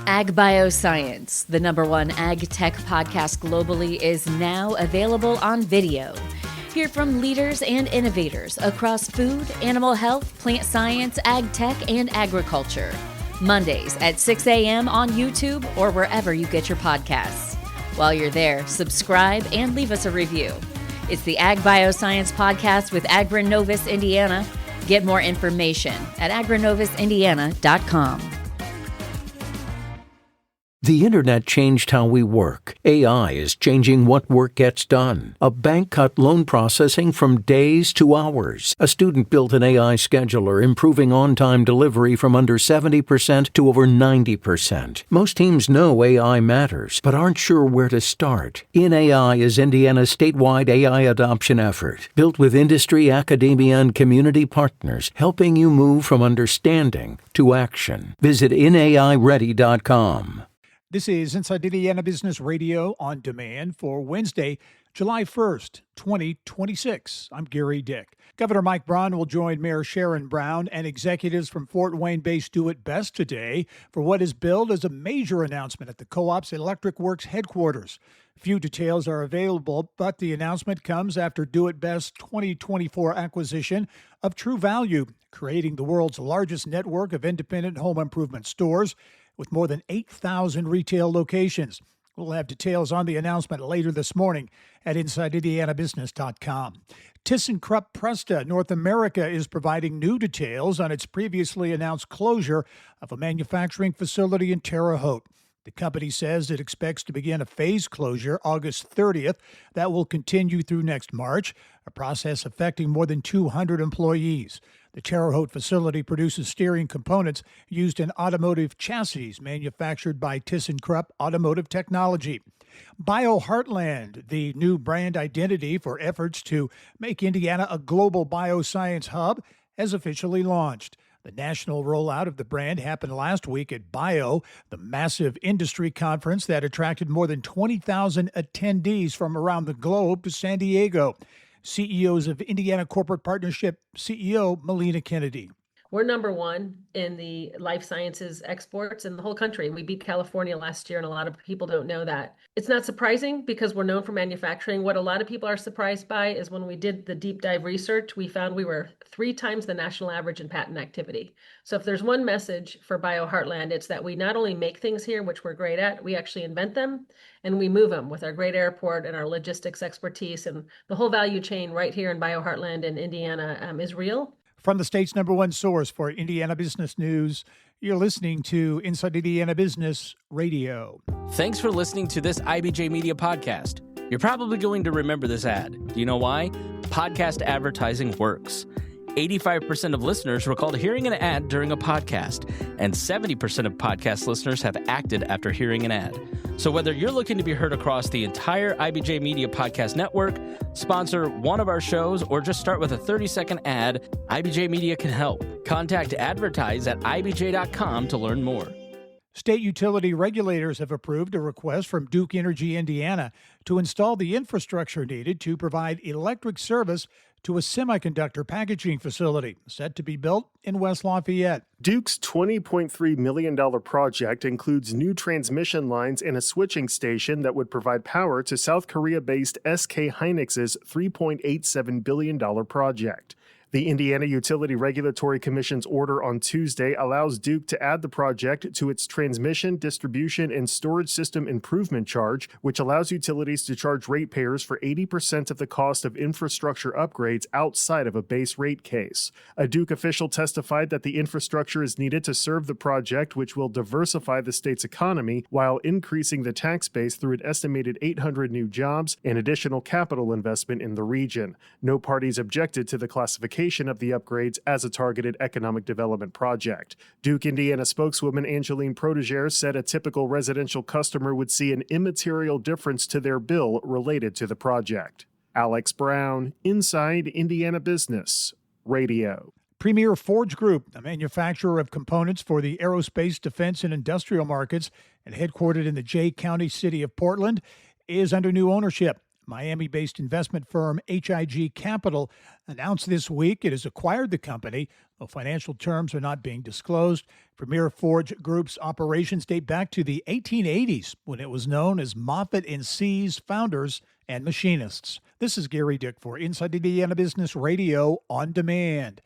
Ag Bioscience, the #1 ag tech podcast globally, is now available on video. Hear from leaders and innovators across food, animal health, plant science, ag tech, and agriculture. Mondays at 6 a.m. on YouTube or wherever you get your podcasts. While you're there, subscribe and leave us a review. It's the Ag Bioscience Podcast with Agronovis Indiana. Get more information at agronovisindiana.com. The internet changed how we work. AI is changing what work gets done. A bank cut loan processing from days to hours. A student built an AI scheduler, improving on-time delivery from under 70% to over 90%. Most teams know AI matters, but aren't sure where to start. InAI is Indiana's statewide AI adoption effort, built with industry, academia, and community partners, helping you move from understanding to action. Visit inaiready.com. This is Inside Indiana Business Radio on demand for Wednesday, July 1st, 2026. I'm Gary Dick. Governor Mike Braun will join Mayor Sharon Brown and executives from Fort Wayne-based Do It Best today for what is billed as a major announcement at the Co-op's Electric Works headquarters. Few details are available, but the announcement comes after Do It Best's 2024 acquisition of True Value, creating the world's largest network of independent home improvement stores with more than 8,000 retail locations. We'll have details on the announcement later this morning at InsideIndianaBusiness.com. ThyssenKrupp Presta North America is providing new details on its previously announced closure of a manufacturing facility in Terre Haute. The company says it expects to begin a phased closure August 30th that will continue through next March, a process affecting more than 200 employees. The Terre Haute facility produces steering components used in automotive chassis manufactured by ThyssenKrupp Automotive Technology. BioHeartland, the new brand identity for efforts to make Indiana a global bioscience hub, has officially launched. The national rollout of the brand happened last week at BIO, the massive industry conference that attracted more than 20,000 attendees from around the globe to San Diego. CEOs of Indiana Corporate Partnership CEO Melina Kennedy. We're #1 in the life sciences exports in the whole country. We beat California last year, and a lot of people don't know that. It's not surprising because we're known for manufacturing. What a lot of people are surprised by is when we did the deep dive research, we found we were 3 times the national average in patent activity. So if there's one message for BioHeartland, it's that we not only make things here, which we're great at, we actually invent them and we move them with our great airport and our logistics expertise, and the whole value chain right here in BioHeartland in Indiana is real. From the state's #1 source for Indiana business news, you're listening to Inside Indiana Business Radio. Thanks for listening to this IBJ Media podcast. You're probably going to remember this ad. Do you know why? Podcast advertising works. 85% of listeners recalled hearing an ad during a podcast, and 70% of podcast listeners have acted after hearing an ad. So whether you're looking to be heard across the entire IBJ Media Podcast Network, sponsor one of our shows, or just start with a 30-second ad, IBJ Media can help. Contact advertise@ibj.com to learn more. State utility regulators have approved a request from Duke Energy Indiana to install the infrastructure needed to provide electric service to a semiconductor packaging facility set to be built in West Lafayette. Duke's $20.3 million project includes new transmission lines and a switching station that would provide power to South Korea-based SK Hynix's $3.87 billion project. The Indiana Utility Regulatory Commission's order on Tuesday allows Duke to add the project to its Transmission, Distribution, and Storage System Improvement Charge, which allows utilities to charge ratepayers for 80% of the cost of infrastructure upgrades outside of a base rate case. A Duke official testified that the infrastructure is needed to serve the project, which will diversify the state's economy while increasing the tax base through an estimated 800 new jobs and additional capital investment in the region. No parties objected to the classification of the upgrades as a targeted economic development project. Duke Indiana spokeswoman Angeline Protégère said a typical residential customer would see an immaterial difference to their bill related to the project. Alex Brown, Inside Indiana Business Radio. Premier Forge Group, a manufacturer of components for the aerospace, defense, and industrial markets, and headquartered in the Jay County city of Portland, is under new ownership. Miami-based investment firm HIG Capital announced this week it has acquired the company, though financial terms are not being disclosed. Premier Forge Group's operations date back to the 1880s, when it was known as Moffett & C's Founders and Machinists. This is Gary Dick for Inside Indiana Business Radio on Demand.